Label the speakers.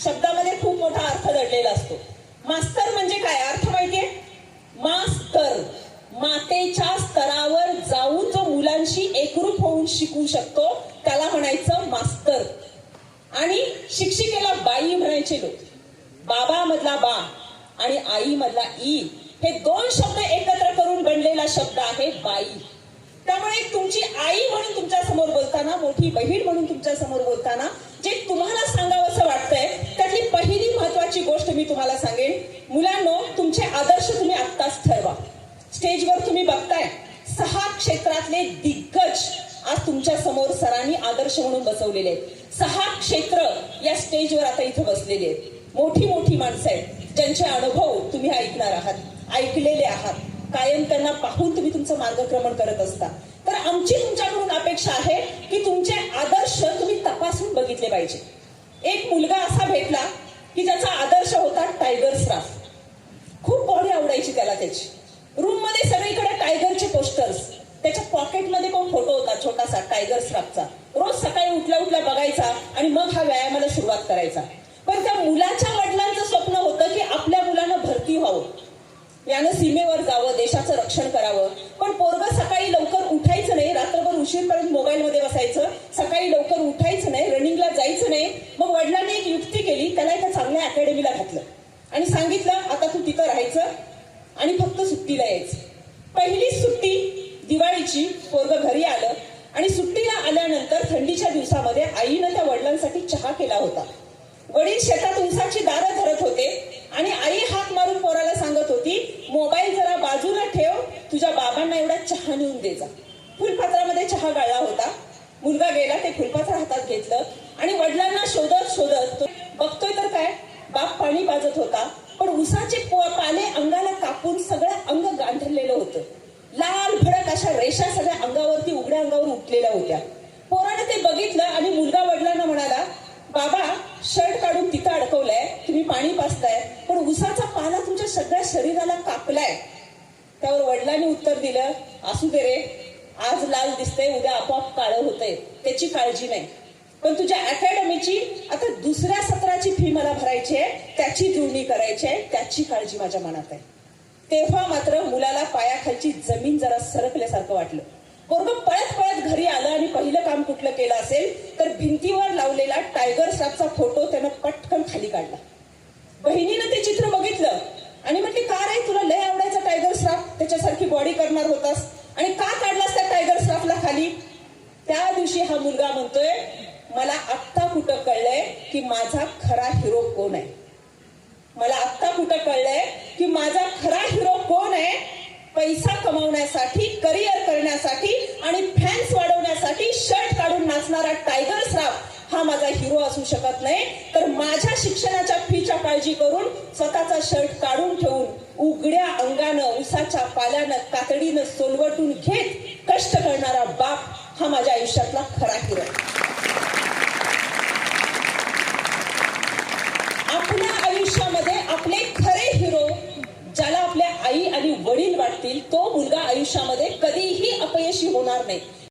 Speaker 1: शब्दामध्ये खूप मोठा अर्थ दडलेला असतो. मास्तर म्हणजे काय, अर्थ माहितीये? मास्तर, मातेच्या स्तरावर जाऊन जो मुलांशी एकरूप होऊन शिकू शकतो त्याला म्हणायचं मास्तर. आणि शिक्षिकेला बाई म्हणायचे लोक. बाबा मधला बा आणि आई मधला ई, हे दोन शब्द एकत्र करून बनलेला शब्द आहे बाई. त्यामुळे तुमची आई म्हणून तुमच्या समोर बोलताना, मोठी बहीण म्हणून तुमच्या समोर बोलताना जे तुम्हाला सांगावंसं वाटतंय त्यातली पहिली महत्वाची गोष्ट मी तुम्हाला सांगेन. मुलांनो, तुमचे आदर्श तुम्ही आत्ताच ठरवा. स्टेजवर तुम्ही बघताय 6 क्षेत्रातले दिग्गज आज तुमच्या समोर सरांनी आदर्श म्हणून बसवलेले आहेत. 6 क्षेत्र या स्टेजवर आता इथं बसलेले आहेत. मोठी मोठी माणसं आहेत ज्यांचे अनुभव तुम्ही ऐकणार आहात, ऐकलेले आहात. कायम त्यांना पाहून तुम्ही तुमचं मार्गक्रमण करत असता. तर आमची तुमच्याकडून अपेक्षा आहे की तुमचे आदर्श तुम्ही तपासून बघितले पाहिजे. एक मुलगा असा भेटला की ज्याचा आदर्श होता टायगर श्रॉफ. खूप बॉडी आवडायची त्याला त्याची. रूम मध्ये सगळीकडे टायगरचे पोस्टर्स, त्याच्या पॉकेटमध्ये पण फोटो होता छोटासा टायगर श्रॉफचा. रोज सकाळी उठल्या उठल्या बघायचा आणि मग हा व्यायामाला सुरुवात करायचा. पण त्या मुलाच्या वडिलांचं स्वप्न होतं की आपल्या मुलानं भरती व्हावं, यानं सीमेवर जावं, देशाचं रक्षण करावं. पण पोरगं सकाळी लवकर उठायचं नाही, रात्रभर उशीरपर्यंत मोबाईल मध्ये बसायचं, सकाळी लवकर उठायचं नाही, रनिंगला जायचं नाही. मग वडिलांनी एक युक्ती केली, त्याला एका चांगल्या अकॅडमीला घातलं आणि सांगितलं आता तू तिथं राहायचं आणि फक्त सुट्टीला यायचं. पहिली सुट्टी दिवाळीची, पोरगं घरी आलं आणि सुट्टीला आल्यानंतर थंडीच्या दिवसामध्ये आईनं त्या वडिलांसाठी चहा केला होता. वडील शेतात उंसाची दारं धरत होते आणि आई हाक मारून पोराला सांगत होती, मोबाईल जरा बाजूला ठेव, तुझ्या बाबांना एवढा चहा नेऊन दे जा. फुलपात्रामध्ये चहा गाळला होता. मुलगा गेला, ते फुलपात्र हातात घेतलं आणि वडिलांना शोधत शोधत बघतोय तर काय, बाप पाणी पाजत होता. पण उसाचे पाले अंगाला कापून सगळं अंग गांठलेलं होतं. लाल भडक अशा रेषा सगळ्या अंगावरती, उघड्या अंगावर उठलेल्या होत्या. पोराने ते बघितलं आणि मुलगा वडिलांना म्हणाला, बाबा शर्ट काढून तिथं अडकवलंय, तुम्ही पाणी पाजताय, पण उसाचा पाला तुमच्या सगळ्या शरीराला कापलाय. त्यावर वडिलांनी उत्तर दिलं, असू दे रे, आज लाल दिसतंय, उद्या आपोआप काळं होतंय, त्याची काळजी नाही. पण तुझ्या अकॅडमीची आता दुसऱ्या सत्राची फी मला भरायची आहे, त्याची जुळणी करायची आहे, त्याची काळजी माझ्या मनात आहे. तेव्हा मात्र मुलाला पायाखालची जमीन जरा सरकल्यासारखं वाटलं. पोरगं पळत पळत घरी आलं आणि पहिलं काम कुठलं केलं असेल तर भिंतीवर लावलेला टायगर श्रॉफचा फोटो त्यानं पटकन खाली काढला. बहिणीनं ते चित्र बघितलं आणि म्हटली, का रे, तुला लय आवडायचा टायगर श्रॉफ, त्याच्यासारखी बॉडी करणार होतास आणि का काढलास त्या टायगर श्रॉफला खाली? त्या दिवशी हा मुलगा म्हणतोय, मला आत्ता कुठं कळलंय की माझा खरा हिरो कोण आहे. मला आत्ता कुठं कळलंय की माझा खरा हिरो कोण आहे. पैसा कमावण्यासाठी, करिअर करण्यासाठी आणि फॅन्स वाढवण्यासाठी शर्ट काढून नाचणारा टायगर श्रॉफ हा माझा हिरो असू शकत नाही. तर माझ्या शिक्षणाच्या फीच्या काळजी करून स्वतःचा शर्ट काढून ठेवून उघड्या अंगानं, उसाच्या पाल्यानं, कातडीनं सोलवटून घेत कष्ट करणारा बाप हा माझ्या आयुष्यातला खरा हिरो. आपल्या आयुष्यामध्ये आपले खरे हिरो ज्याला आपल्या आई आणि वडील वाटतील, तो मुलगा आयुष्यामध्ये कधीही अपयशी होणार नाही.